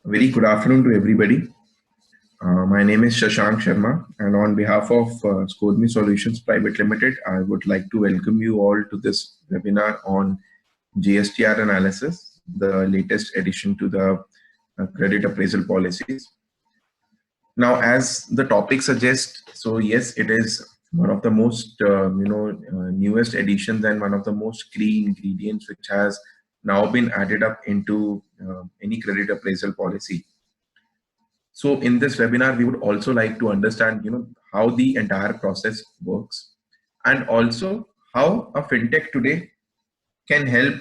Very good afternoon to everybody. My name is Shashank Sharma, and on behalf of ScoreMe Solutions Private Limited, I would like to welcome you all to this webinar on GSTR analysis, the latest addition to the credit appraisal policies. Now, as the topic suggests, so yes, it is one of the most newest additions and one of the most key ingredients which has now been added up into any credit appraisal policy. So in this webinar, we would also like to understand, how the entire process works, and also how a fintech today can help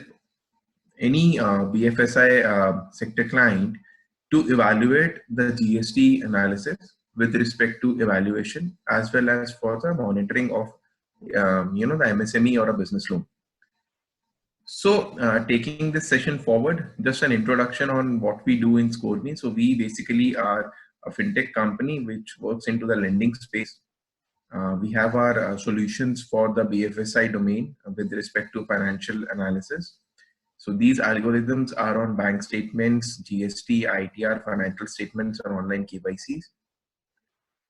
any BFSI sector client to evaluate the GST analysis with respect to evaluation, as well as for the monitoring of, the MSME or a business loan. So taking this session forward, just an introduction on what we do in ScoreMe. So we basically are a fintech company which works into the lending space. We have our solutions for the BFSI domain with respect to financial analysis. So these algorithms are on bank statements, GST, ITR, financial statements, and online KYCs.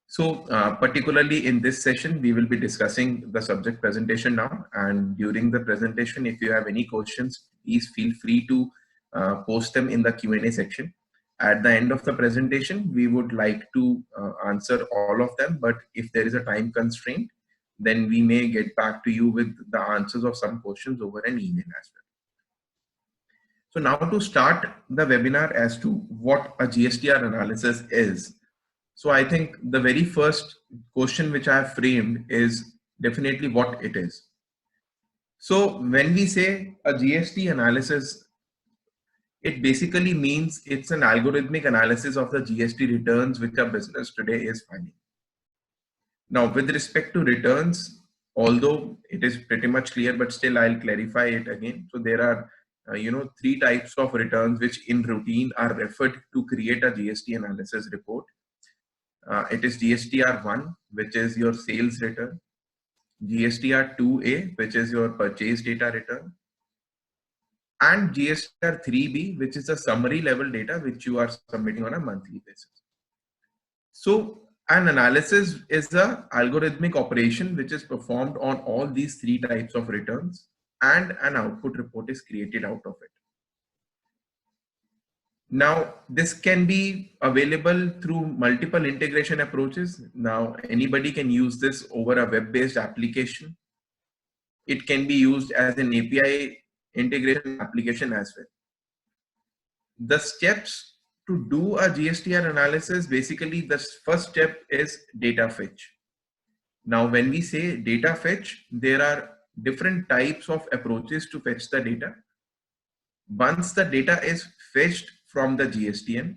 So particularly in this session, we will be discussing the subject presentation now. And during the presentation, if you have any questions, please feel free to post them in the Q&A section. At the end of the presentation, we would like to answer all of them. But if there is a time constraint, then we may get back to you with the answers of some questions over an email as well. So now to start the webinar as to what a GSTR analysis is. So I think the very first question which I have framed is definitely what it is. So when we say a GST analysis, it basically means it's an algorithmic analysis of the GST returns which a business today is filing. Now with respect to returns, although it is pretty much clear, but still I'll clarify it again. So there are three types of returns which in routine are referred to create a GST analysis report. It is GSTR1, which is your sales return, GSTR2A, which is your purchase data return, and GSTR3B, which is a summary level data which you are submitting on a monthly basis. So an analysis is an algorithmic operation which is performed on all these three types of returns, and an output report is created out of it. Now, this can be available through multiple integration approaches. Now, anybody can use this over a web-based application. It can be used as an API integration application as well. The steps to do a GSTR analysis, basically the first step is data fetch. Now, when we say data fetch, there are different types of approaches to fetch the data. Once the data is fetched from the GSTN,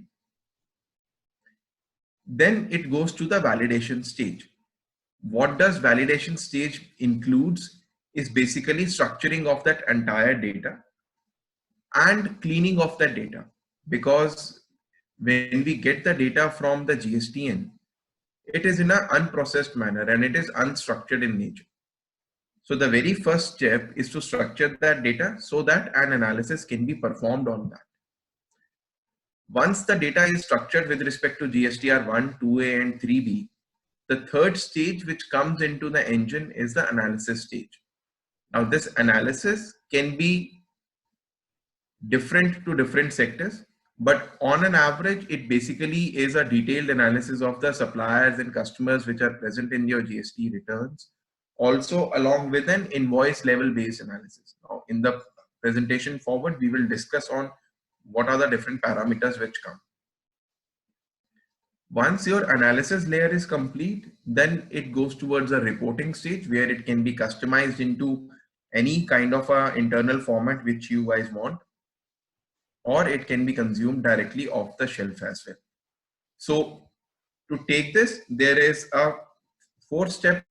then it goes to the validation stage. What does validation stage includes is basically structuring of that entire data and cleaning of that data, because when we get the data from the GSTN, it is in an unprocessed manner and it is unstructured in nature. So the very first step is to structure that data so that an analysis can be performed on that. Once the data is structured with respect to GSTR1, 2A and 3B, the third stage which comes into the engine is the analysis stage. Now this analysis can be different to different sectors, but on an average, it basically is a detailed analysis of the suppliers and customers which are present in your GST returns, also along with an invoice level based analysis. Now in the presentation forward, we will discuss on what are the different parameters which come. Once your analysis layer is complete, then it goes towards a reporting stage where it can be customized into any kind of a internal format which you guys want, or it can be consumed directly off the shelf as well. So to take this, there is a 4-step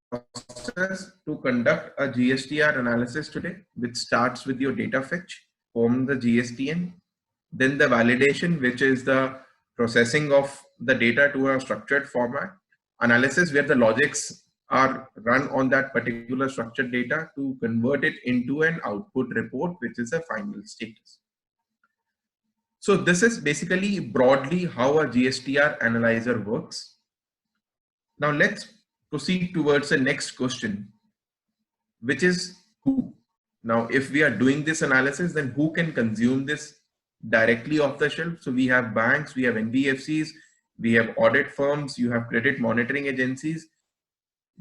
process to conduct a GSTR analysis today, which starts with your data fetch from the GSTN, then the validation, which is the processing of the data to a structured format, analysis where the logics are run on that particular structured data to convert it into an output report, which is a final status. So this is basically broadly how a GSTR analyzer works. Now let's proceed towards the next question, which is who. Now, if we are doing this analysis, then who can consume this directly off the shelf? So we have banks, we have NBFCs, we have audit firms, you have credit monitoring agencies.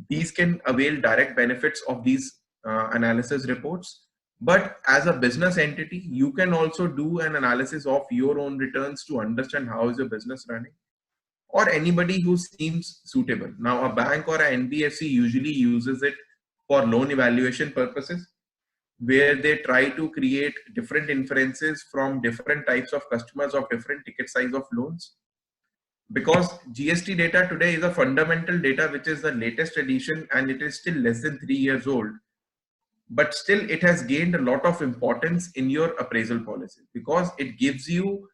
These can avail direct benefits of these analysis reports. But as a business entity, you can also do an analysis of your own returns to understand how is your business running, or anybody who seems suitable. Now, a bank or an NBFC usually uses it for loan evaluation purposes, where they try to create different inferences from different types of customers of different ticket size of loans. Because GST data today is a fundamental data, which is the latest edition, and it is still less than 3 years old. But still, it has gained a lot of importance in your appraisal policy because it gives you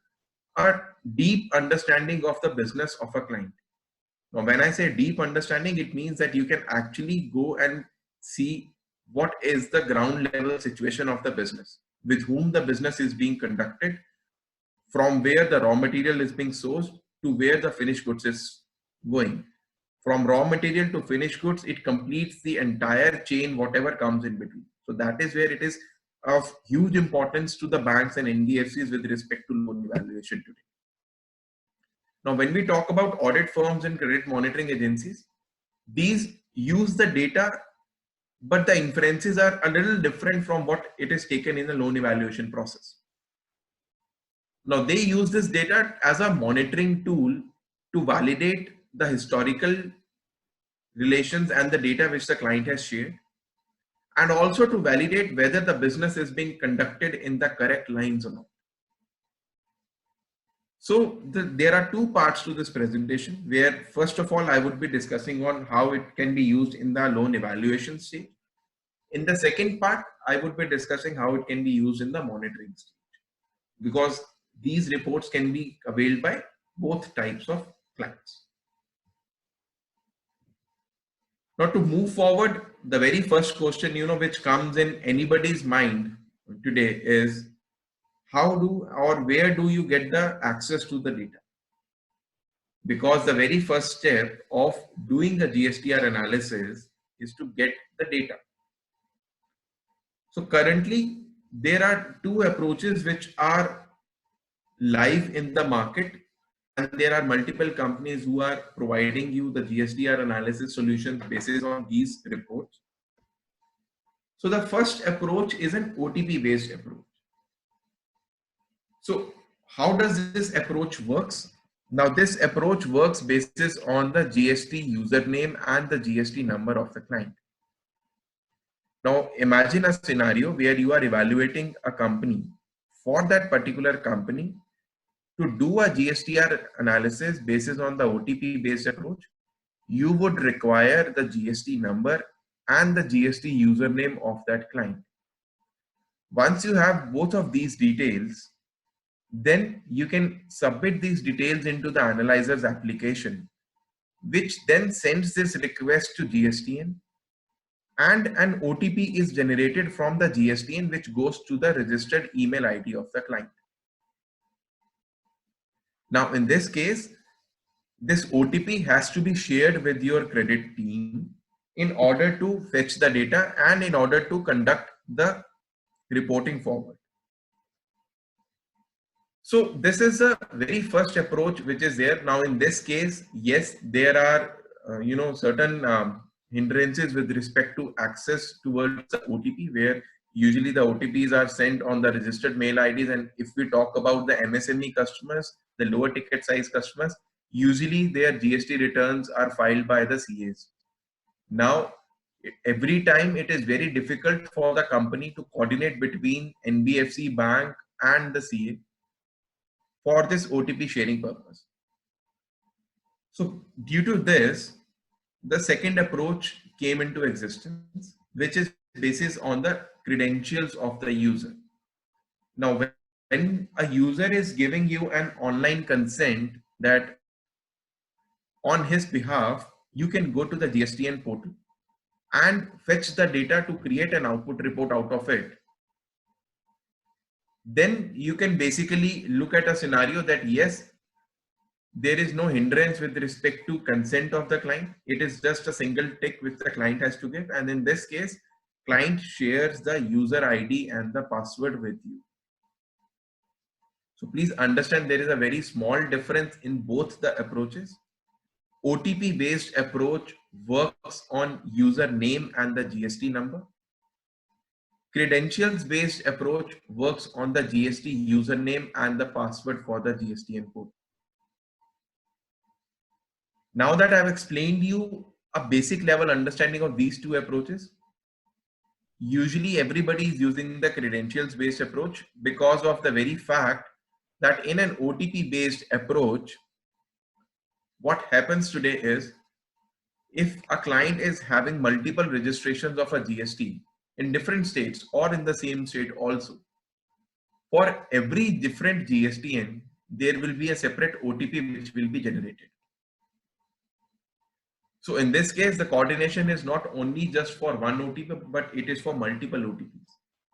a deep understanding of the business of a client. Now, when I say deep understanding, it means that you can actually go and see what is the ground level situation of the business, with whom the business is being conducted, from where the raw material is being sourced to where the finished goods is going. From raw material to finished goods, it completes the entire chain, whatever comes in between. So that is where it is of huge importance to the banks and NBFCs with respect to loan evaluation today. Now, when we talk about audit firms and credit monitoring agencies, these use the data, but the inferences are a little different from what it is taken in the loan evaluation process. Now, they use this data as a monitoring tool to validate the historical relations and the data which the client has shared, and also to validate whether the business is being conducted in the correct lines or not. So there are two parts to this presentation, where first of all, I would be discussing on how it can be used in the loan evaluation stage. In the second part, I would be discussing how it can be used in the monitoring stage, because these reports can be availed by both types of clients. Now, to move forward, the very first question, which comes in anybody's mind today is, how do or where do you get the access to the data? Because the very first step of doing the GSTR analysis is to get the data. So currently, there are two approaches which are live in the market, and there are multiple companies who are providing you the GSTR analysis solutions based on these reports. So the first approach is an OTP based approach. So how does this approach works? Now, this approach works based on the GST username and the GST number of the client. Now, imagine a scenario where you are evaluating a company. For that particular company, to do a GSTR analysis based on the OTP based approach, you would require the GST number and the GST username of that client. Once you have both of these details, then you can submit these details into the analyzer's application, which then sends this request to GSTN, and an OTP is generated from the GSTN, which goes to the registered email ID of the client. Now, in this case, this OTP has to be shared with your credit team in order to fetch the data and in order to conduct the reporting forward. So this is a very first approach which is there. Now, in this case, yes, there are certain hindrances with respect to access towards the OTP, where usually the OTPs are sent on the registered mail IDs. And if we talk about the MSME customers, the lower ticket size customers, usually their GST returns are filed by the CAs. Now, every time it is very difficult for the company to coordinate between NBFC bank and the CA for this OTP sharing purpose. So due to this, the second approach came into existence, which is based on the credentials of the user. Now, when a user is giving you an online consent that on his behalf, you can go to the GSTN portal and fetch the data to create an output report out of it. then you can basically look at a scenario that yes, there is no hindrance with respect to consent of the client. It is just a single tick which the client has to give. And in this case, client shares the user ID and the password with you. So please understand there is a very small difference in both the approaches. OTP based approach works on user name and the GST number. Credentials based approach works on the GST username and the password for the GSTN code. Now that I've explained you a basic level understanding of these two approaches, usually everybody is using the credentials based approach because of the very fact that in an OTP based approach, what happens today is if a client is having multiple registrations of a GST in different states or in the same state also, for every different GSTN, there will be a separate OTP which will be generated. So in this case, the coordination is not only just for one OTP, but it is for multiple OTPs.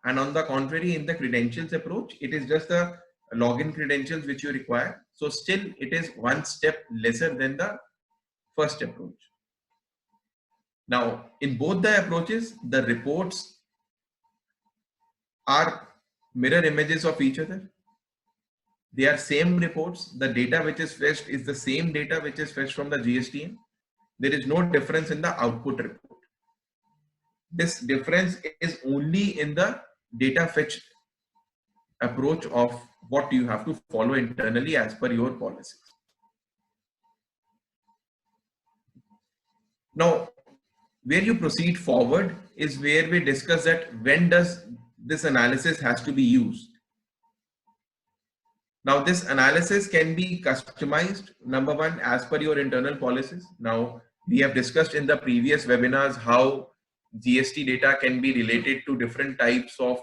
And on the contrary, in the credentials approach, it is just the login credentials which you require. So still it is one step lesser than the first approach. Now, in both the approaches, the reports are mirror images of each other. They are same reports. The data which is fetched is the same data which is fetched from the GSTN. There is no difference in the output report. This difference is only in the data fetch approach of what you have to follow internally as per your policies. Now, where you proceed forward is where we discuss that when does this analysis has to be used. Now, this analysis can be customized, number one, as per your internal policies. Now, we have discussed in the previous webinars how GST data can be related to different types of,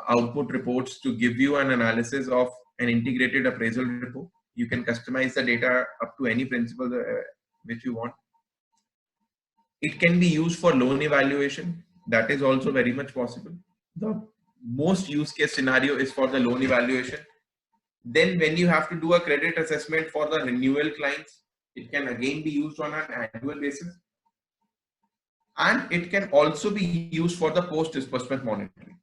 output reports to give you an analysis of an integrated appraisal report. You can customize the data up to any principle which you want. It can be used for loan evaluation. That is also very much possible. The most use case scenario is for the loan evaluation. Then when you have to do a credit assessment for the renewal clients, it can again be used on an annual basis. And it can also be used for the post disbursement monitoring.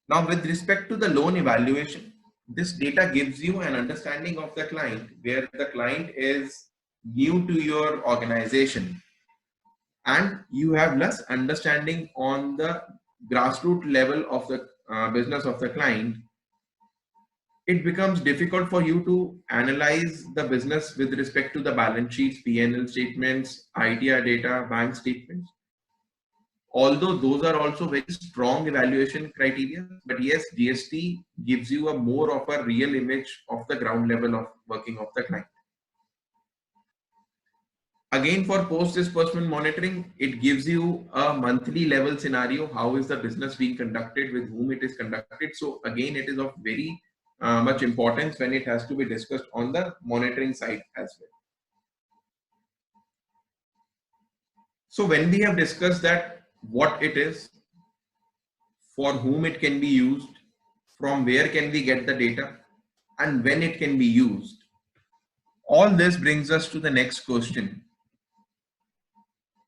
Now, with respect to the loan evaluation, this data gives you an understanding of the client where the client is new to your organization and you have less understanding on the grassroots level of the business of the client. It becomes difficult for you to analyze the business with respect to the balance sheets, P&L statements, ITR data, bank statements. Although those are also very strong evaluation criteria, but yes, GST gives you a more of a real image of the ground level of working of the client. Again, for post disbursement monitoring, it gives you a monthly level scenario. How is the business being conducted, with whom it is conducted? So again, it is of very much importance when it has to be discussed on the monitoring side as well. So when we have discussed that, what it is, for whom it can be used, from where can we get the data, and when it can be used, all this brings us to the next question,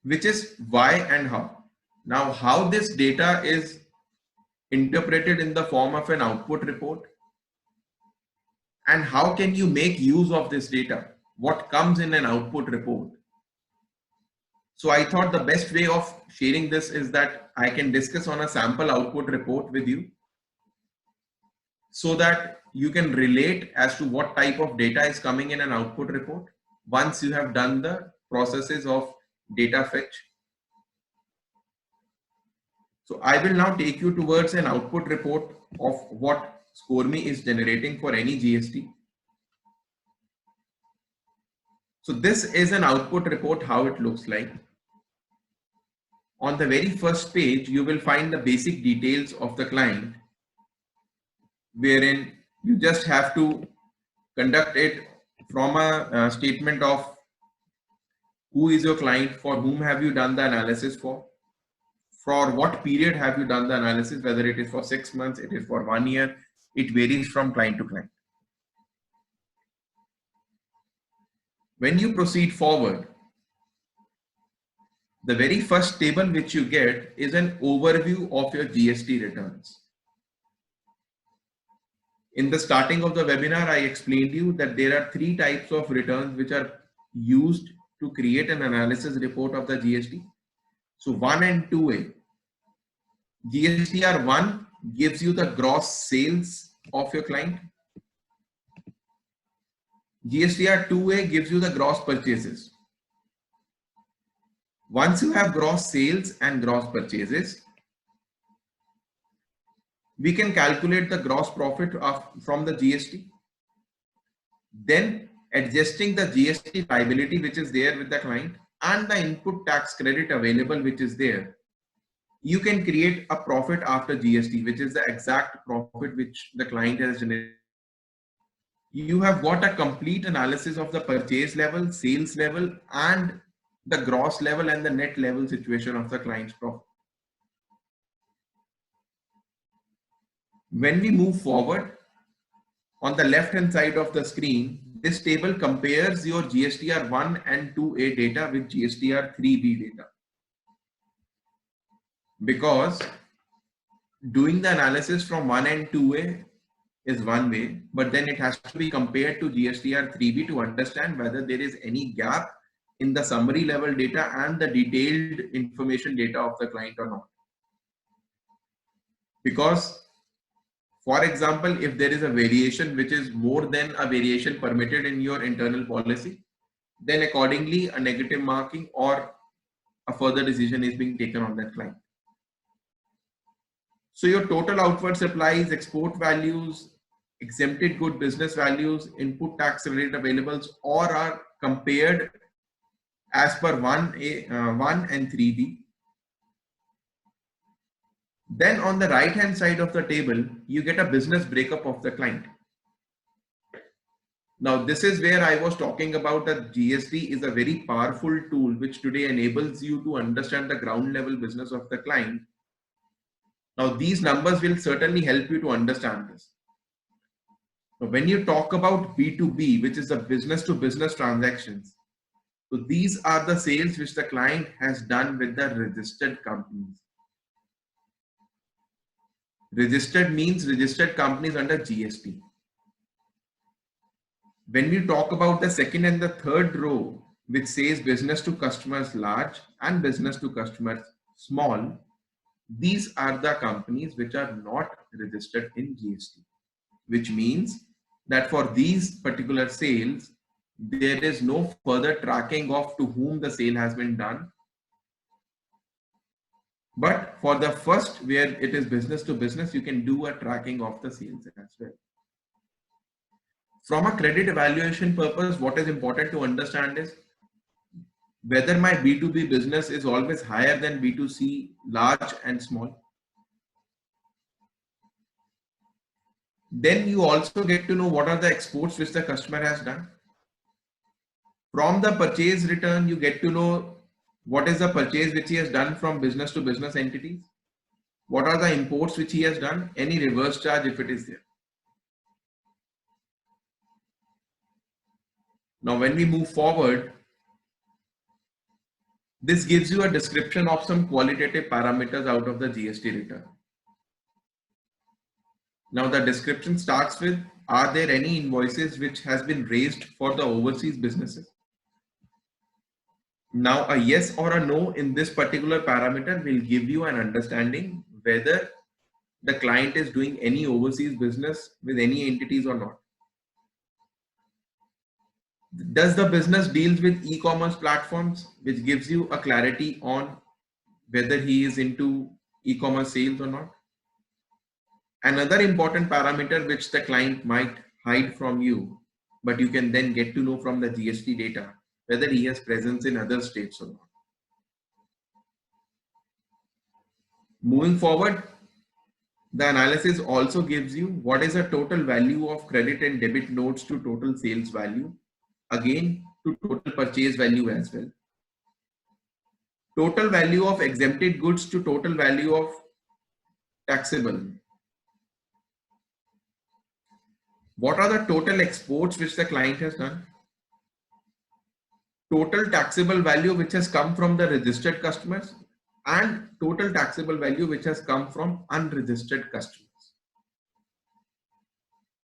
which is why and how. Now, how this data is interpreted in the form of an output report, and how can you make use of this data? What comes in an output report? So I thought the best way of sharing this is that I can discuss on a sample output report with you so that you can relate as to what type of data is coming in an output report once you have done the processes of data fetch. So I will now take you towards an output report of what ScoreMe is generating for any GST. So this is an output report, how it looks like. On the very first page, you will find the basic details of the client, wherein you just have to conduct it from a statement of who is your client, for whom have you done the analysis for, for what period have you done the analysis, whether it is for 6 months, it is for 1 year, it varies from client to client. When you proceed forward, the very first table which you get is an overview of your GST returns. In the starting of the webinar, I explained you that there are 3 types of returns which are used to create an analysis report of the GST. So 1 and 2A. GSTR 1 gives you the gross sales of your client. GSTR 2A gives you the gross purchases. Once you have gross sales and gross purchases, we can calculate the gross profit from the GST. Then adjusting the GST liability which is there with the client and the input tax credit available which is there, you can create a profit after GST, which is the exact profit which the client has generated. You have got a complete analysis of the purchase level, sales level, and the gross level and the net level situation of the client's profit. When we move forward, on the left hand side of the screen, this table compares your GSTR 1 and 2A data with GSTR 3B data. Because doing the analysis from 1 and 2A is one way, but then it has to be compared to GSTR 3B to understand whether there is any gap in the summary level data and the detailed information data of the client or not. Because, for example, if there is a variation which is more than a variation permitted in your internal policy, then accordingly a negative marking or a further decision is being taken on that client. So your total outward supplies, export values, exempted good business values, input tax credit availables, all are compared as per 1 and 3B. Then on the right hand side of the table, you get a business breakup of the client. Now this is where I was talking about that GST is a very powerful tool which today enables you to understand the ground level business of the client. Now these numbers will certainly help you to understand this. Now, when you talk about B2B, which is the business to business transactions, so these are the sales which the client has done with the registered companies. Registered means registered companies under GST. When we talk about the second and the third row, which says business to customers large and business to customers small, these are the companies which are not registered in GST, which means that for these particular sales, there is no further tracking of to whom the sale has been done. But for the first, where it is business to business, you can do a tracking of the sales as well. From a credit evaluation purpose, what is important to understand is whether my B2B business is always higher than B2C, large and small. Then you also get to know what are the exports which the customer has done. From the purchase return, you get to know what is the purchase which he has done from business to business entities. What are the imports which he has done, any reverse charge if it is there. Now, when we move forward, this gives you a description of some qualitative parameters out of the GST return. Now, the description starts with, are there any invoices which has been raised for the overseas businesses? Now, a yes or a no in this particular parameter will give you an understanding whether the client is doing any overseas business with any entities or not. Does the business deals with e-commerce platforms, which gives you a clarity on whether he is into e-commerce sales or not. Another important parameter which the client might hide from you, but you can then get to know from the GST data, whether he has presence in other states or not. Moving forward, the analysis also gives you what is the total value of credit and debit notes to total sales value, again to total purchase value as well. total value of exempted goods to total value of taxable. What are the total exports which the client has done? Total taxable value which has come from the registered customers and total taxable value which has come from unregistered customers.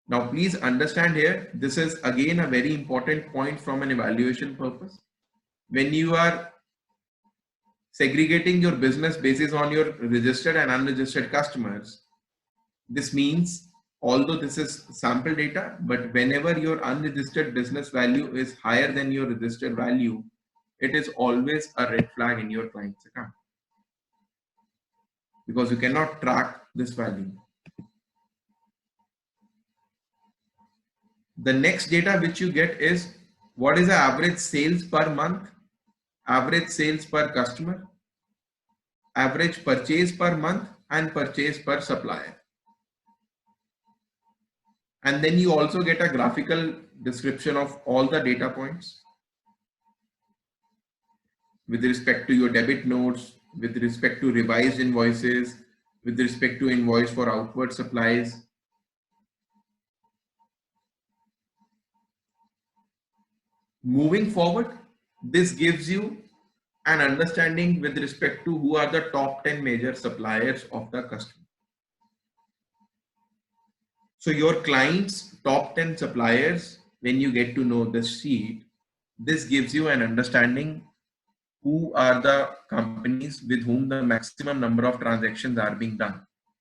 Now, please understand here, this is again a very important point from an evaluation purpose. When you are segregating your business basis on your registered and unregistered customers, this means, although this is sample data, but whenever your unregistered business value is higher than your registered value, it is always a red flag in your client's account, because you cannot track this value. The next data which you get is what is the average sales per month, average sales per customer, average purchase per month, and purchase per supplier. And then you also get a graphical description of all the data points with respect to your debit notes, with respect to revised invoices, with respect to invoice for outward supplies. Moving forward, this gives you an understanding with respect to who are the top 10 major suppliers of the customer. So your client's top 10 suppliers, when you get to know this sheet, this gives you an understanding who are the companies with whom the maximum number of transactions are being done.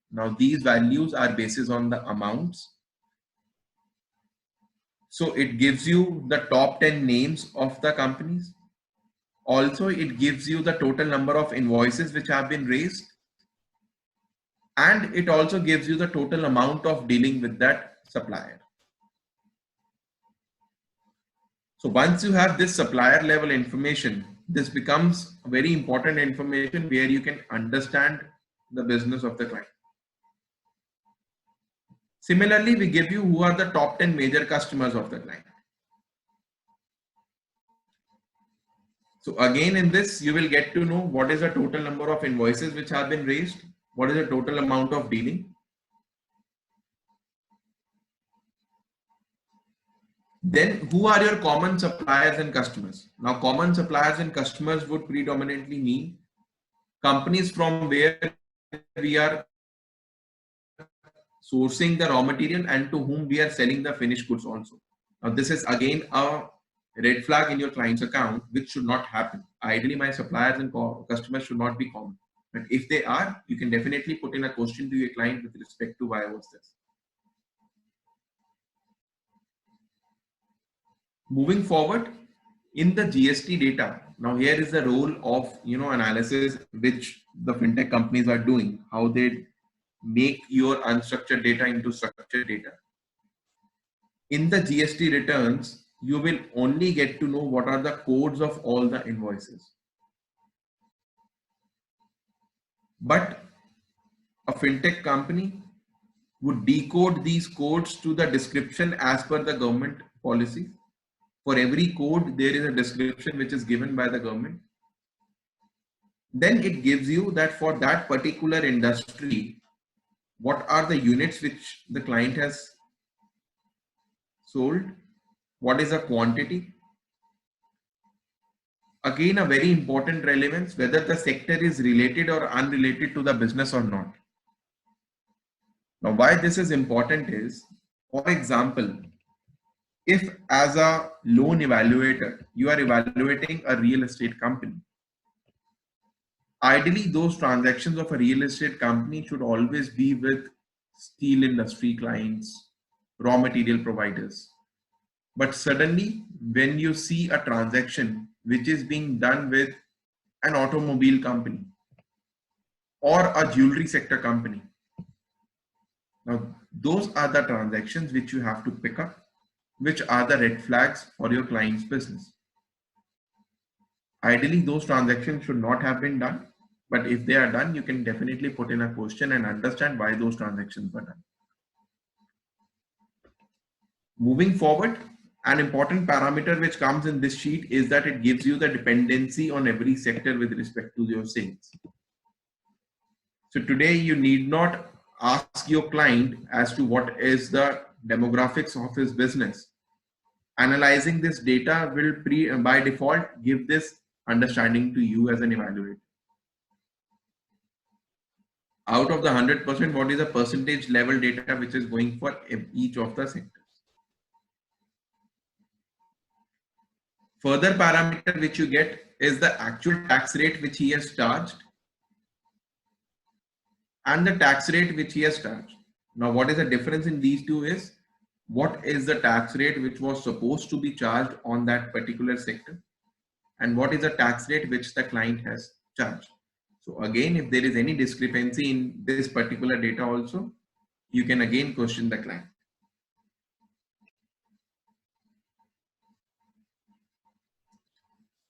Now these values are based on the amounts. So it gives you the top 10 names of the companies. Also, it gives you the total number of invoices which have been raised. And it also gives you the total amount of dealing with that supplier. So once you have this supplier level information, this becomes very important information where you can understand the business of the client. Similarly, we give you who are the top 10 major customers of the client. So again, in this, you will get to know what is the total number of invoices which have been raised, what is the total amount of dealing. Then who are your common suppliers and customers? Now, common suppliers and customers would predominantly mean companies from where we are sourcing the raw material and to whom we are selling the finished goods also. Now, this is again a red flag in your client's account, which should not happen. Ideally, my suppliers and customers should not be common. But if they are, you can definitely put in a question to your client with respect to why was this. Moving forward, in the GST data, now here is the role of analysis which the fintech companies are doing, how they make your unstructured data into structured data. In the GST returns, you will only get to know what are the codes of all the invoices. But a fintech company would decode these codes to the description as per the government policy. For every code, there is a description which is given by the government. Then it gives you that for that particular industry, what are the units which the client has sold, what is the quantity. Again, a very important relevance, whether the sector is related or unrelated to the business or not. Now, why this is important is, for example, if as a loan evaluator, you are evaluating a real estate company, ideally those transactions of a real estate company should always be with steel industry clients, raw material providers. But suddenly, when you see a transaction which is being done with an automobile company or a jewelry sector company, now those are the transactions which you have to pick up, which are the red flags for your client's business. Ideally, those transactions should not have been done, but if they are done, you can definitely put in a question and understand why those transactions were done. Moving forward, An important parameter which comes in this sheet is that it gives you the dependency on every sector with respect to your sales. So today you need not ask your client as to what is the demographics of his business. Analyzing this data will by default give this understanding to you as an evaluator. Out of the 100%, what is the percentage level data which is going for each of the sectors? Further parameter which you get is the actual tax rate which he has charged and the tax rate which he has charged. Now, what is the difference in these two is what is the tax rate which was supposed to be charged on that particular sector and what is the tax rate which the client has charged. So again, if there is any discrepancy in this particular data also, you can again question the client.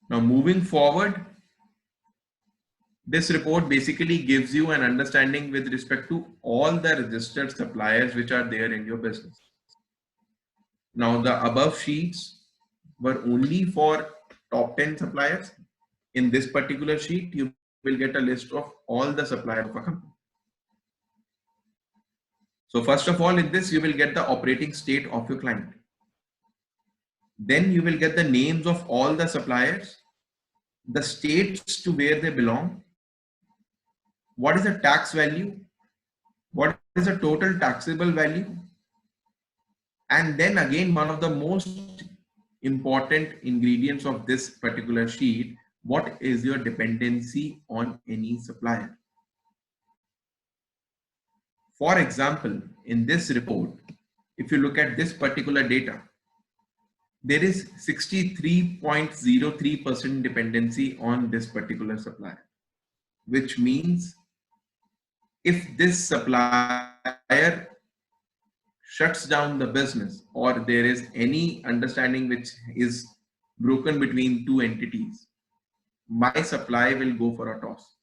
Now moving forward, this report basically gives you an understanding with respect to all the registered suppliers which are there in your business. Now the above sheets were only for top 10 suppliers. In this particular sheet, you will get a list of all the suppliers of a company. So first of all, in this, you will get the operating state of your client. Then you will get the names of all the suppliers, the states to where they belong, what is the tax value, what is the total taxable value, and then again, one of the most important ingredients of this particular sheet, what is your dependency on any supplier? For example, in this report, if you look at this particular data, there is 63.03% dependency on this particular supplier, which means if this supplier shuts down the business or there is any understanding which is broken between two entities, my supply will go for a toss.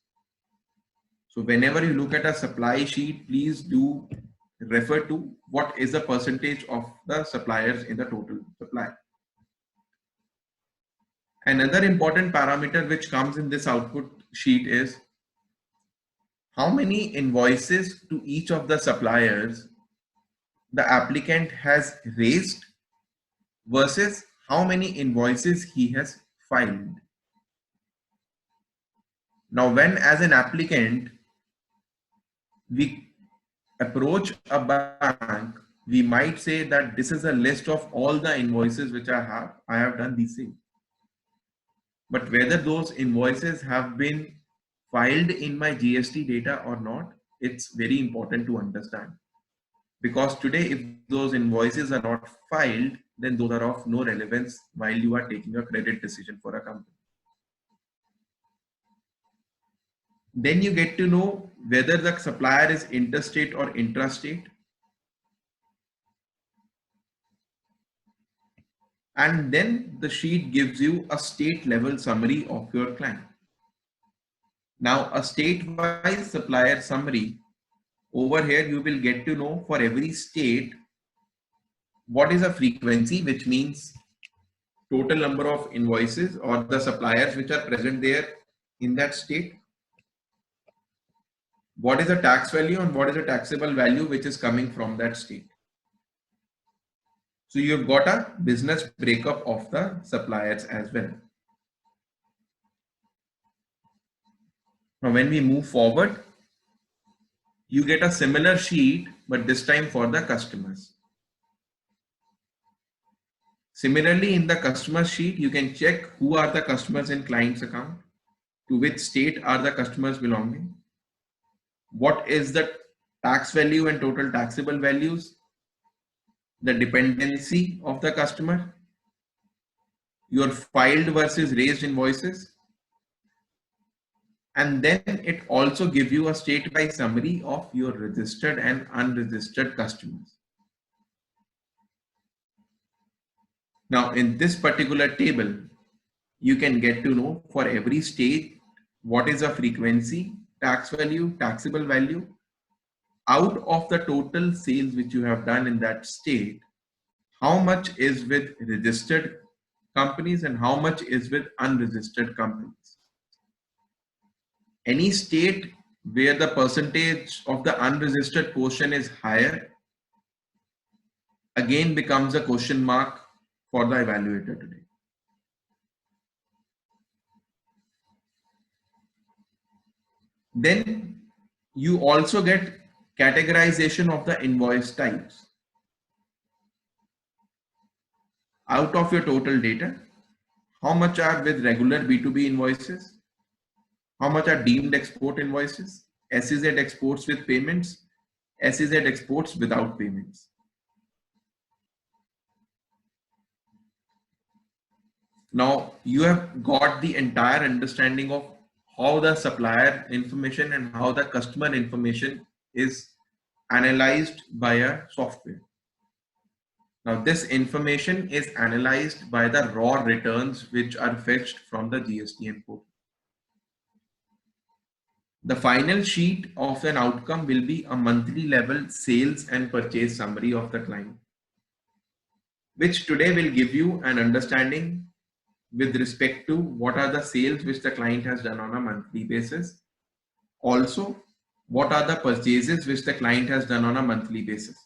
So whenever you look at a supply sheet, please do refer to what is the percentage of the suppliers in the total supply. Another important parameter which comes in this output sheet is how many invoices to each of the suppliers the applicant has raised versus how many invoices he has filed. Now, when as an applicant, we approach a bank, we might say that this is a list of all the invoices which I have done these things. But whether those invoices have been filed in my GST data or not, it's very important to understand. Because today, if those invoices are not filed, then those are of no relevance while you are taking a credit decision for a company. Then you get to know whether the supplier is interstate or intrastate. And then the sheet gives you a state level summary of your client. Now, a state-wise supplier summary, over here you will get to know for every state what is a frequency, which means total number of invoices or the suppliers which are present there in that state. What is the tax value and what is the taxable value which is coming from that state. So you've got a business breakup of the suppliers as well. Now, when we move forward, you get a similar sheet, but this time for the customers. Similarly, in the customer sheet, you can check who are the customers in client's account, to which state are the customers belonging, what is the tax value and total taxable values, the dependency of the customer, your filed versus raised invoices, and then it also gives you a state-wise summary of your registered and unregistered customers. Now, in this particular table, you can get to know for every state what is the frequency, tax value, taxable value, out of the total sales which you have done in that state, how much is with registered companies and how much is with unregistered companies. Any state where the percentage of the unregistered portion is higher again becomes a question mark for the evaluator today. Then you also get categorization of the invoice types. Out of your total data, how much are with regular B2B invoices? How much are deemed export invoices? SEZ exports with payments, SEZ exports without payments. Now you have got the entire understanding of how the supplier information and how the customer information is analyzed by a software. Now this information is analyzed by the raw returns which are fetched from the GSTN portal. The final sheet of an outcome will be a monthly level sales and purchase summary of the client, which today will give you an understanding with respect to what are the sales which the client has done on a monthly basis. Also, what are the purchases which the client has done on a monthly basis.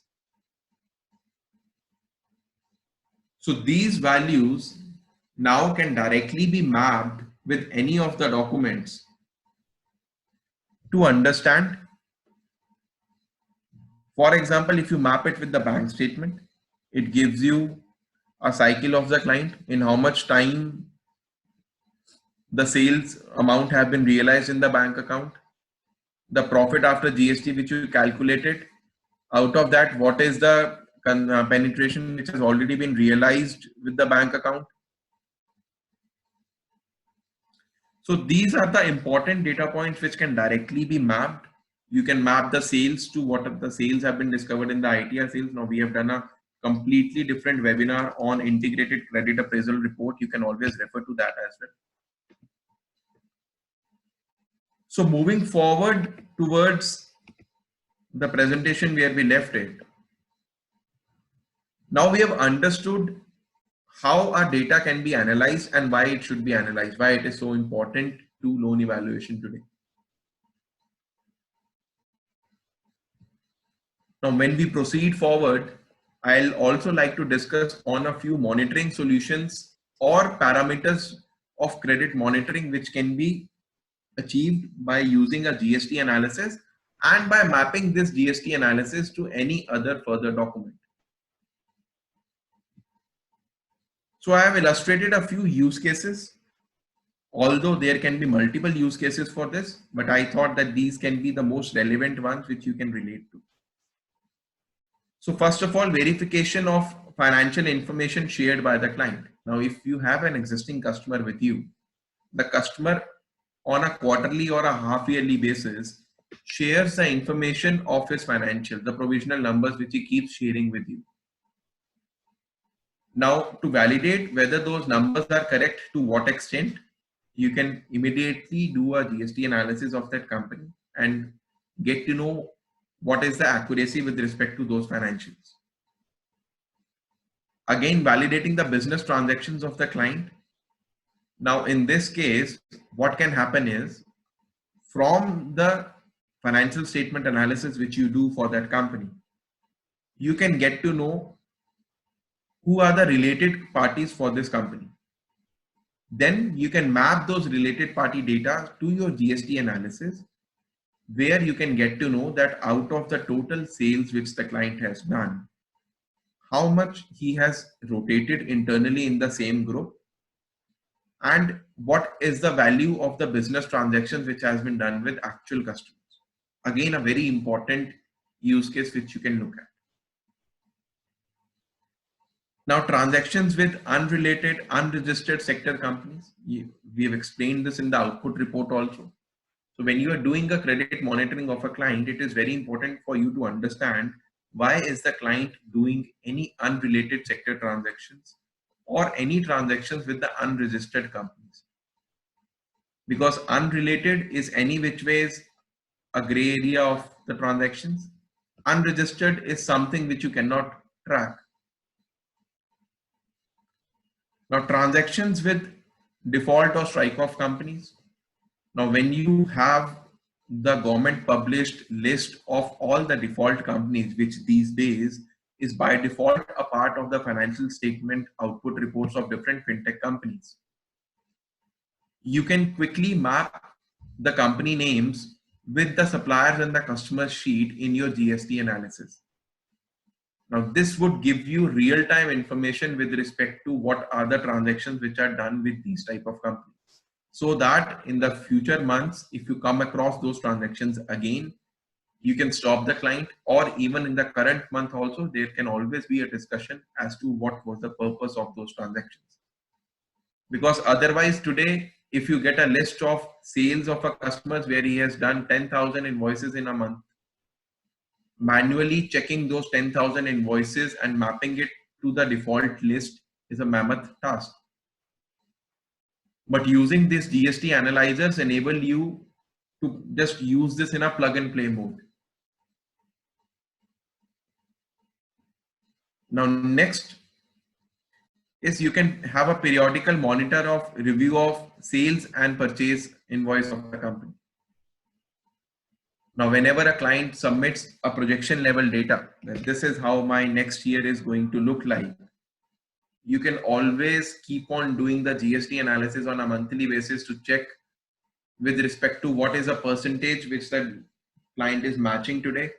So these values now can directly be mapped with any of the documents to understand. For example, if you map it with the bank statement, it gives you a cycle of the client, in how much time the sales amount have been realized in the bank account, the profit after GST which you calculated, out of that what is the penetration which has already been realized with the bank account. So these are the important data points which can directly be mapped. You can map the sales to what the sales have been discovered in the ITR sales. Now we have done a completely different webinar on integrated credit appraisal report. You can always refer to that as well. So moving forward towards the presentation where we left it. Now we have understood how our data can be analyzed and why it should be analyzed, why it is so important to loan evaluation today. Now, when we proceed forward, I'll also like to discuss on a few monitoring solutions or parameters of credit monitoring, which can be achieved by using a GST analysis and by mapping this GST analysis to any other further document. So I have illustrated a few use cases, although there can be multiple use cases for this, but I thought that these can be the most relevant ones which you can relate to. So first of all, verification of financial information shared by the client. Now, if you have an existing customer with you, the customer on a quarterly or a half yearly basis shares the information of his financial, the provisional numbers which he keeps sharing with you. Now, to validate whether those numbers are correct to what extent, you can immediately do a GST analysis of that company and get to know what is the accuracy with respect to those financials. Again, validating the business transactions of the client. Now, in this case, what can happen is from the financial statement analysis which you do for that company, you can get to know who are the related parties for this company. Then you can map those related party data to your GST analysis, where you can get to know that out of the total sales which the client has done, how much he has rotated internally in the same group, and what is the value of the business transactions which has been done with actual customers. Again, a very important use case which you can look at. Now, transactions with unrelated, unregistered sector companies. We have explained this in the output report also. So when you are doing a credit monitoring of a client, it is very important for you to understand why is the client doing any unrelated sector transactions or any transactions with the unregistered companies. Because unrelated is any which ways a gray area of the transactions. Unregistered is something which you cannot track. Now, transactions with default or strike-off companies. Now, when you have the government published list of all the default companies, which these days is by default a part of the financial statement output reports of different fintech companies, you can quickly map the company names with the suppliers and the customer sheet in your GST analysis. Now, this would give you real-time information with respect to what are the transactions which are done with these type of companies. So that in the future months, if you come across those transactions again, you can stop the client, or even in the current month also, there can always be a discussion as to what was the purpose of those transactions. Because otherwise today, if you get a list of sales of a customer where he has done 10,000 invoices in a month, manually checking those 10,000 invoices and mapping it to the default list is a mammoth task. But using these GST analyzers enable you to just use this in a plug and play mode. Now, next is you can have a periodical monitor of review of sales and purchase invoice of the company. Now, whenever a client submits a projection level data, that this is how my next year is going to look like, you can always keep on doing the GST analysis on a monthly basis to check with respect to what is a percentage which the client is matching today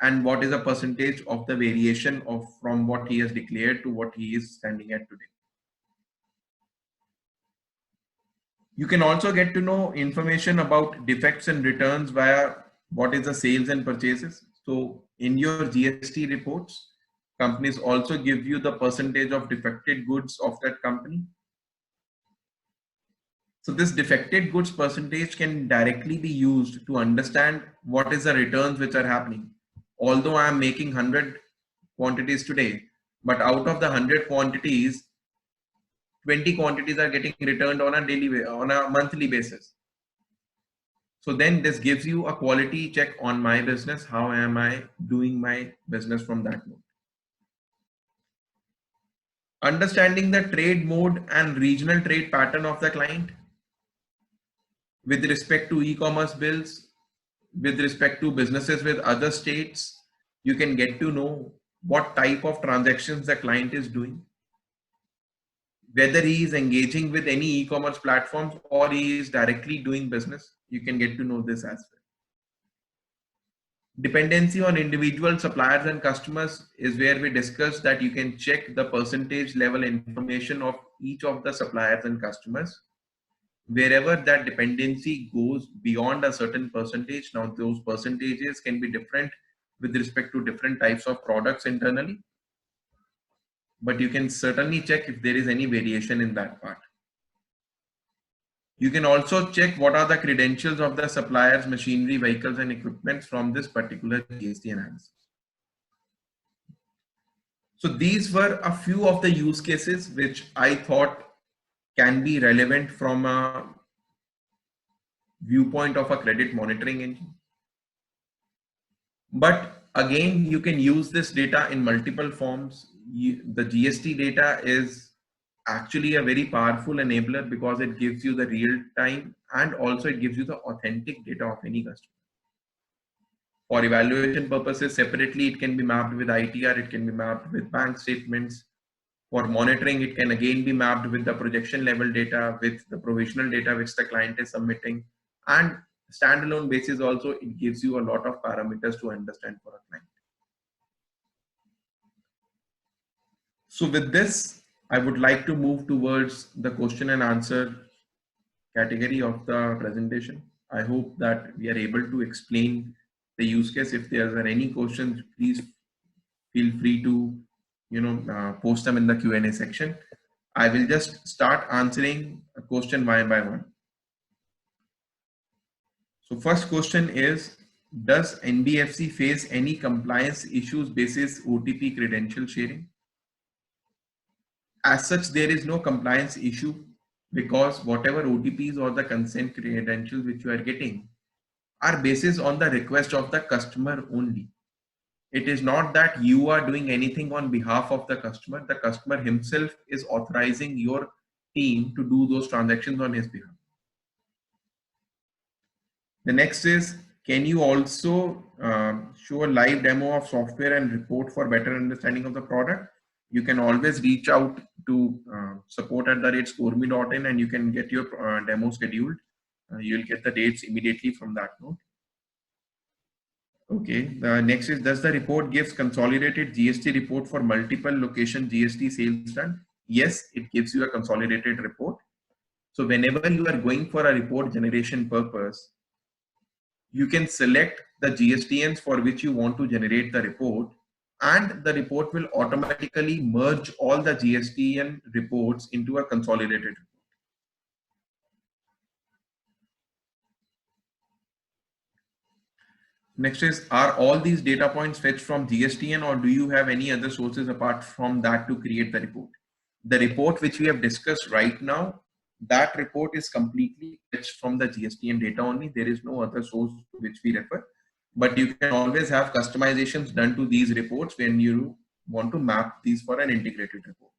and what is a percentage of the variation of from what he has declared to what he is standing at today. You can also get to know information about defects and returns via what is the sales and purchases. So in your GST reports, companies also give you the percentage of defected goods of that company. So this defected goods percentage can directly be used to understand what is the returns which are happening. Although I am making 100 quantities today, but out of the 100 quantities, 20 quantities are getting returned on a monthly basis. So then this gives you a quality check on my business. How am I doing my business from that mode? Understanding the trade mode and regional trade pattern of the client with respect to e-commerce bills, with respect to businesses with other states, you can get to know what type of transactions the client is doing, whether he is engaging with any e-commerce platforms or he is directly doing business. You can get to know this as well. Dependency on individual suppliers and customers is where we discuss that you can check the percentage level information of each of the suppliers and customers. Wherever that dependency goes beyond a certain percentage, now those percentages can be different with respect to different types of products internally, but you can certainly check if there is any variation in that part. You can also check what are the credentials of the suppliers, machinery, vehicles, and equipment from this particular GST analysis. So these were a few of the use cases which I thought can be relevant from a viewpoint of a credit monitoring engine. But again, you can use this data in multiple forms. The GST data is actually a very powerful enabler because it gives you the real time and also it gives you the authentic data of any customer. For evaluation purposes, separately, it can be mapped with ITR, it can be mapped with bank statements. For monitoring, it can again be mapped with the projection level data, with the provisional data which the client is submitting, and standalone basis also, it gives you a lot of parameters to understand for a client. So with this, I would like to move towards the question and answer category of the presentation. I hope that we are able to explain the use case. If there are any questions, please feel free to post them in the Q&A section. I will just start answering a question one by one. So first question is, does NBFC face any compliance issues basis OTP credential sharing? As such, there is no compliance issue because whatever OTPs or the consent credentials which you are getting are basis on the request of the customer only. It is not that you are doing anything on behalf of the customer. The customer himself is authorizing your team to do those transactions on his behalf. The next is, can you also show a live demo of software and report for better understanding of the product? You can always reach out to support@scoreme.in and you can get your demo scheduled. You'll get the dates immediately from that note. Okay, the next is, does the report gives consolidated GST report for multiple location GST sales done? Yes, it gives you a consolidated report. So whenever you are going for a report generation purpose, you can select the GSTNs for which you want to generate the report, and the report will automatically merge all the GSTN reports into a consolidated report. Next is, are all these data points fetched from GSTN, or do you have any other sources apart from that to create the report? The report which we have discussed right now, that report is completely fetched from the GSTN data only. There is no other source to which we refer, but you can always have customizations done to these reports when you want to map these for an integrated report.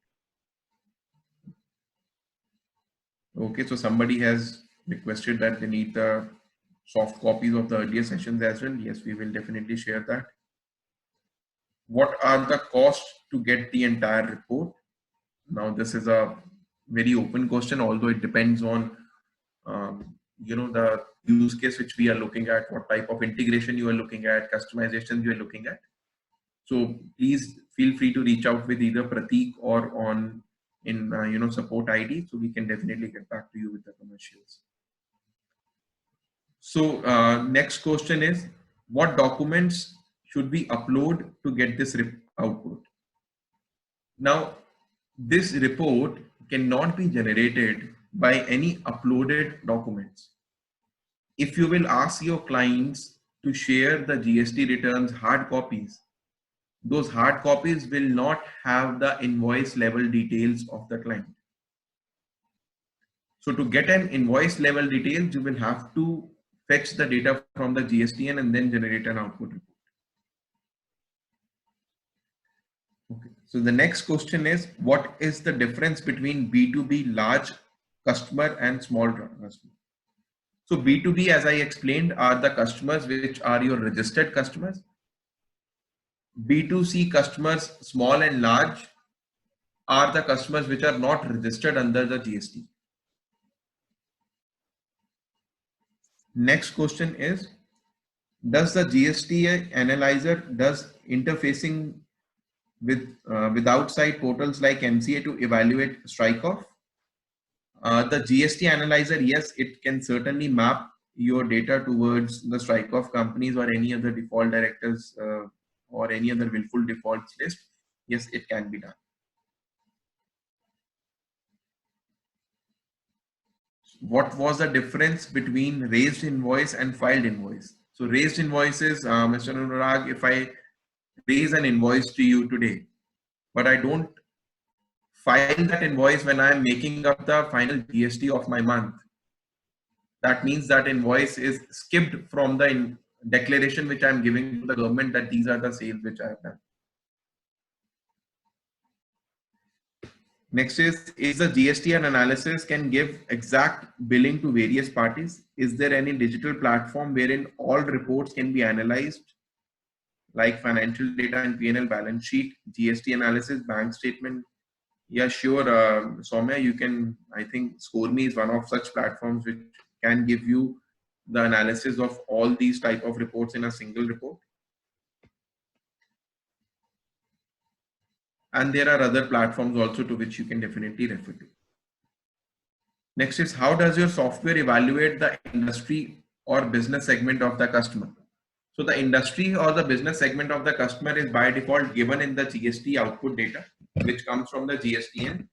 Okay, so somebody has requested that they need the soft copies of the earlier sessions as well. Yes, we will definitely share that. What are the costs to get the entire report? Now, this is a very open question, although it depends on the use case which we are looking at, what type of integration you are looking at, customizations you are looking at. So please feel free to reach out with either Prateek or on in support ID, so we can definitely get back to you with the commercials. So next question is, what documents should we upload to get this output? Now, this report cannot be generated by any uploaded documents. If you will ask your clients to share the GST returns hard copies, those hard copies will not have the invoice level details of the client. So to get an invoice level details, you will have to fetch the data from the GSTN and then generate an output report. Okay. So the next question is, what is the difference between B2B large customer and small customer? So B2B, as I explained, are the customers which are your registered customers. B2C customers, small and large, are the customers which are not registered under the GST. Next question is, does the GST analyzer does interfacing with outside portals like MCA to evaluate strike off? The GST analyzer, yes, it can certainly map your data towards the strike off companies or any other default directors or any other willful defaults list. Yes, it can be done. What was the difference between raised invoice and filed invoice? So raised invoices, Mr. Anurag, if I raise an invoice to you today, but I don't file that invoice when I'm making up the final GST of my month, that means that invoice is skipped from the declaration which I'm giving to the government that these are the sales which I have done. Next is the GST analysis can give exact billing to various parties? Is there any digital platform wherein all reports can be analyzed, like financial data and P&L balance sheet, GST analysis, bank statement? Yeah, sure. Soumya, you can, I think ScoreMe is one of such platforms which can give you the analysis of all these type of reports in a single report. And there are other platforms also to which you can definitely refer to. Next is, how does your software evaluate the industry or business segment of the customer? So the industry or the business segment of the customer is by default given in the GST output data, which comes from the GSTN.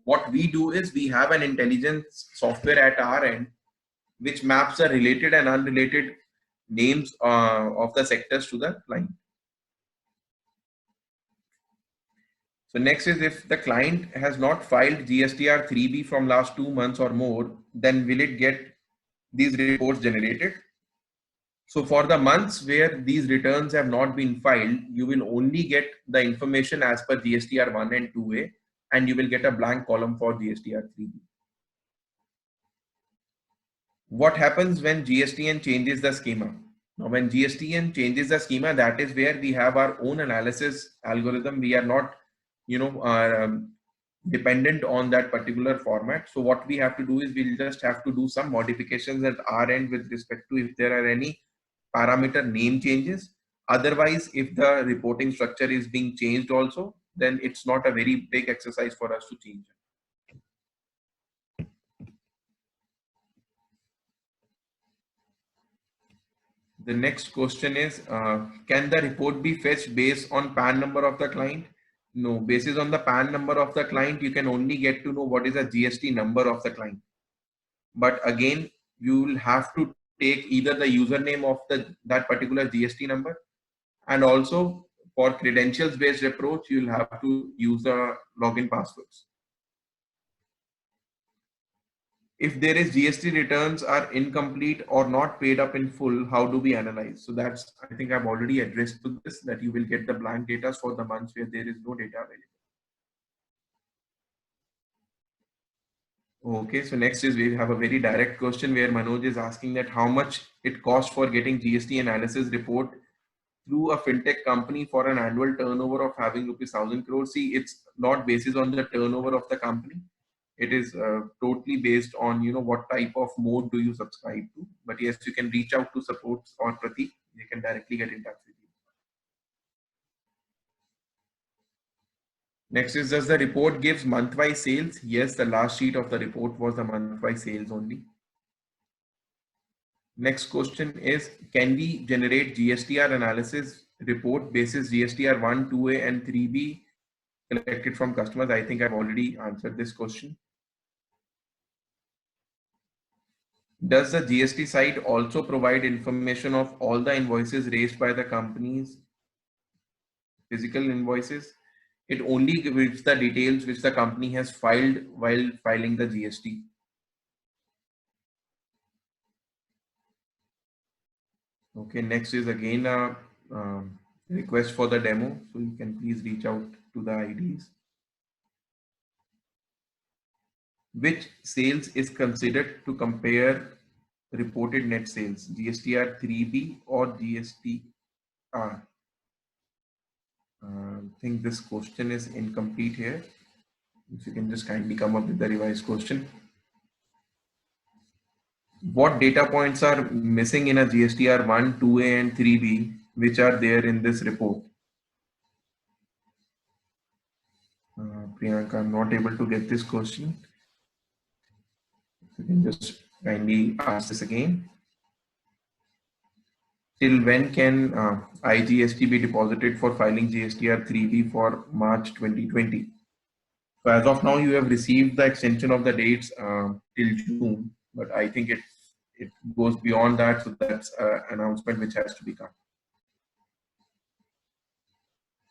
What we do is we have an intelligence software at our end, which maps the related and unrelated names of the sectors to the client. So next is, if the client has not filed GSTR 3B from last 2 months or more, then will it get these reports generated? So for the months where these returns have not been filed, you will only get the information as per GSTR 1 and 2A. and you will get a blank column for GSTR 3B. What happens when GSTN changes the schema? Now, when GSTN changes the schema, that is where we have our own analysis algorithm. We are not, dependent on that particular format. So what we have to do is we'll just have to do some modifications at our end with respect to if there are any parameter name changes. Otherwise, if the reporting structure is being changed also, then it's not a very big exercise for us to change it. The next question is, can the report be fetched based on PAN number of the client? No, basis on the PAN number of the client, you can only get to know what is the GST number of the client. But again, you will have to take either the username of that particular GST number, and also for credentials based approach, you'll have to use the login passwords. If there is GST returns are incomplete or not paid up in full, how do we analyze? So that's, I think I've already addressed to this, that you will get the blank data for the months where there is no data available. Okay, so next is we have a very direct question where Manoj is asking that how much it costs for getting GST analysis report through a fintech company for an annual turnover of having rupees 1,000 crores. See, it's not based on the turnover of the company. It is totally based on what type of mode do you subscribe to. But yes, you can reach out to support or Pratik. They can directly get in touch with you. Next is, does the report gives month-wise sales? Yes, the last sheet of the report was the month-wise sales only. Next question is, can we generate GSTR analysis report basis GSTR 1, 2A and 3B collected from customers? I think I've already answered this question. Does the GST site also provide information of all the invoices raised by the companies, physical invoices? It only gives the details which the company has filed while filing the GST. Okay, next is again a request for the demo. So you can please reach out to the IDs. Which sales is considered to compare reported net sales, GSTR 3B or GSTR? I think this question is incomplete here. If you can just kindly come up with the revised question. What data points are missing in a GSTR 1, 2A and 3B which are there in this report? Priyanka, I'm not able to get this question. You can just kindly ask this again. Till when can IGST be deposited for filing GSTR 3B for March 2020? So as of now, you have received the extension of the dates till June, but I think it goes beyond that. So that's an announcement which has to be done.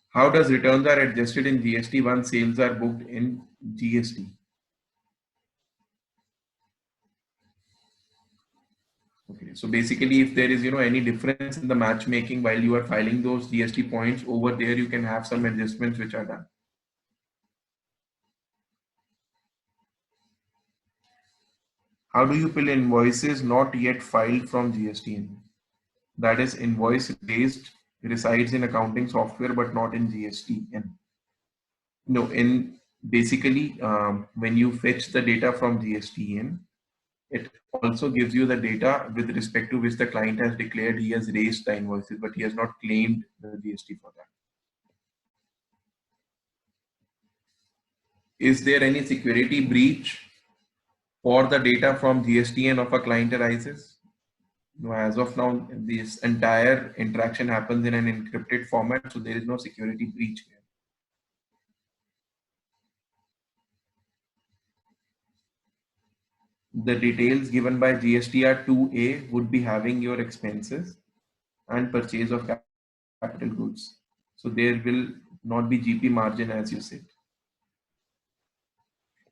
How does returns are adjusted in GST once sales are booked in GST? Okay, so basically, if there is any difference in the matchmaking while you are filing those GST points over there, you can have some adjustments which are done. How do you bill invoices not yet filed from GSTN? That is, invoice raised resides in accounting software but not in GSTN. No, in basically when you fetch the data from GSTN, it also gives you the data with respect to which the client has declared he has raised the invoices, but he has not claimed the GST for that. Is there any security breach for the data from GSTN of a client arises? No, as of now, this entire interaction happens in an encrypted format, so there is no security breach here. The details given by GSTR 2A would be having your expenses and purchase of capital goods. So there will not be GP margin as you said.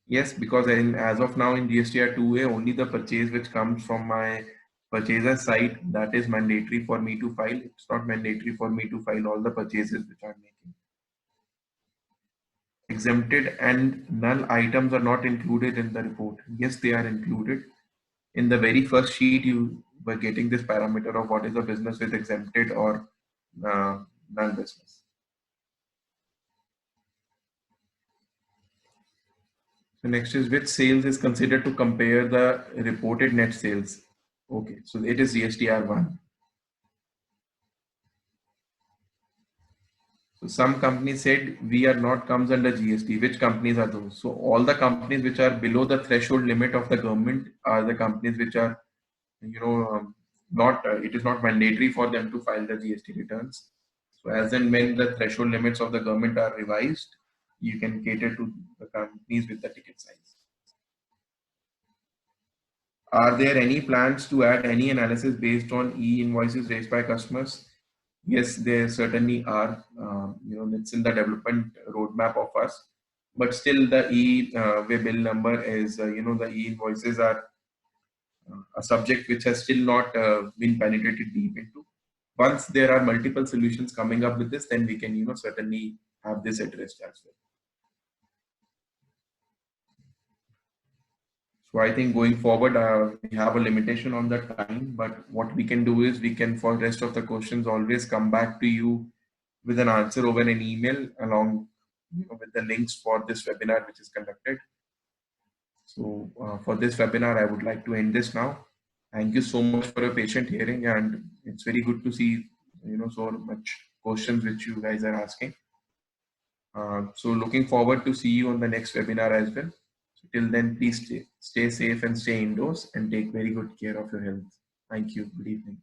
Yes, because as of now in GSTR 2A, only the purchase which comes from my purchaser site, that is mandatory for me to file. It's not mandatory for me to file all the purchases which I'm making. exempted and null items are not included in the report. Yes, they are included. In the very first sheet, you were getting this parameter of what is a business with exempted or null business. So next is which sales is considered to compare the reported net sales. Okay, so it is GSTR1. So some companies said we are not comes under GST. Which companies are those? So all the companies which are below the threshold limit of the government are the companies which are, not, it is not mandatory for them to file the GST returns. So as and when the threshold limits of the government are revised, you can cater to the companies with the ticket size. Are there any plans to add any analysis based on e-invoices raised by customers? Yes, there certainly are. It's in the development roadmap of us, but still the way bill number is, the e-invoices are a subject which has still not been penetrated deep into. Once there are multiple solutions coming up with this, then we can, certainly have this addressed as well. So I think going forward, we have a limitation on the time, but what we can do is we can, for rest of the questions, always come back to you with an answer over an email along with the links for this webinar which is conducted. So for this webinar, I would like to end this now. Thank you so much for your patient hearing, and it's very good to see so much questions which you guys are asking. So looking forward to see you on the next webinar as well. So till then, please stay safe and stay indoors and take very good care of your health. Thank you. Good evening.